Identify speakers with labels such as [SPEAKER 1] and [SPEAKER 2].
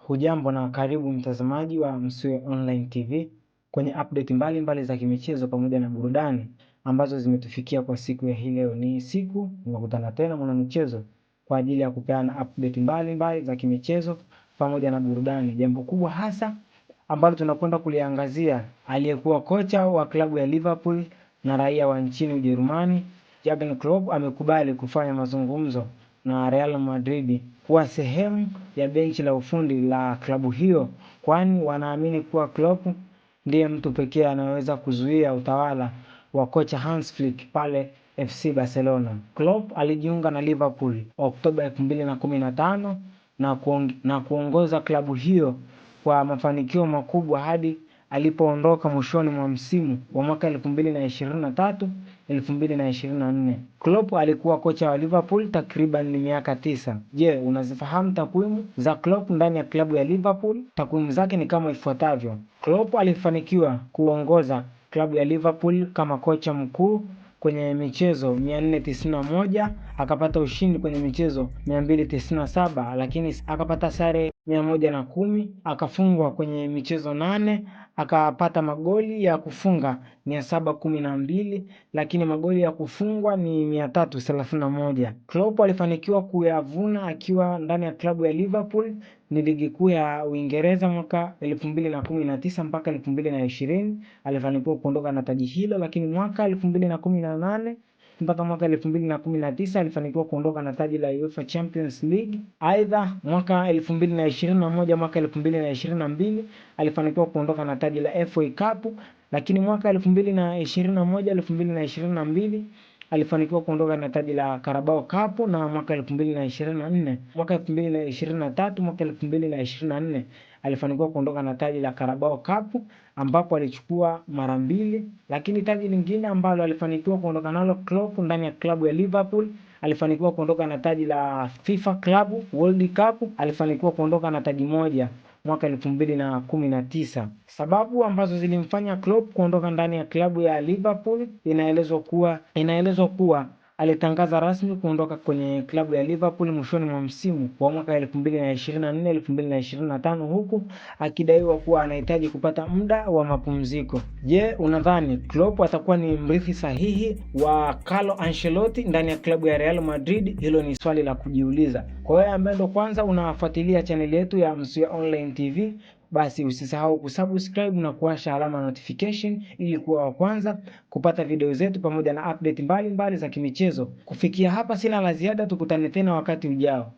[SPEAKER 1] Hujambo na karibu mtazamaji wa Msuya Online TV kwenye update mbalimbali za kimichezo pamoja na burudani ambazo zimetufikia kwa siku ya hii leo. Ni siku tunakutana tena mwana michezo kwa ajili ya kupeana update mbalimbali za kimichezo pamoja na burudani. Jambo kubwa hasa ambalo tunakwenda kuliangazia, aliyekuwa kocha wa klabu ya Liverpool na raia wa nchini Ujerumani Jurgen Klopp amekubali kufanya mazungumzo na Real Madrid kuwa sehemu ya benchi la ufundi la klabu hiyo, kwani wanaamini kuwa Klopp ndiye mtu pekee anayeweza kuzuia utawala wa kocha Hans Flick pale FC Barcelona. Klopp alijiunga na Liverpool Oktoba 2015 na kuongoza klabu hiyo kwa mafanikio makubwa hadi alipoondoka mwishoni mwa msimu wa mwaka 2023-2024. Klopp alikuwa kocha wa Liverpool takriban miaka 9. Je, unazifahamu takwimu za Klopp ndani ya klabu ya Liverpool? Takwimu zake ni kama ifuatavyo. Klopp alifanikiwa kuongoza klabu ya Liverpool kama kocha mkuu kwenye michezo 491, akapata ushindi kwenye michezo 297, lakini akapata sare 110, akafungwa kwenye michezo 8, akapata magoli ya kufunga 712, lakini magoli ya kufungwa ni 331. Klopp alifanikiwa kuyavuna akiwa ndani ya klabu ya Liverpool ni ligi kuu ya Uingereza mwaka 2019 mpaka 2020. Alifanikiwa kuondoka na taji hilo, lakini mwaka 2018 mpaka mwaka 2019 alifanikiwa kuondoka na taji la UEFA Champions League. Aidha, mwaka 2021 mwaka 2022 alifanikiwa kuondoka na taji la FA Cup, lakini mwaka 2021 2022 alifanikiwa kuondoka na taji la Carabao Cup, na mwaka 2024 mwaka 2023 mwaka 2024 alifanikiwa kuondoka na taji la Carabao Cup ambapo alichukua mara 2. Lakini taji lingine ambalo alifanikiwa kuondoka nalo Klopp ndani ya klabu ya Liverpool, alifanikiwa kuondoka na taji la FIFA Club World Cup, alifanikiwa kuondoka na taji moja mwaka 2019. Sababu ambazo zilimfanya Klopp kuondoka ndani ya klabu ya Liverpool, inaelezwa kuwa alitangaza rasmi kuondoka kwenye klabu ya Liverpool mwishoni mwa msimu wa mwaka 2024-2025, huku akidaiwa kuwa anahitaji kupata muda wa mapumziko. Je, unadhani Klopp atakuwa ni mrithi sahihi wa Carlo Ancelotti ndani ya klabu ya Real Madrid? Hilo ni swali la kujiuliza. Kwa wewe ambaye ndo kwanza unafuatilia channel yetu ya Msuya Online TV, basi usisahau kusubscribe na kuwasha alama notification ili kuwa wa kwanza kupata video zetu pamoja na update mbalimbali za kimichezo. Kufikia hapa sina la ziada, tukutane tena wakati ujao.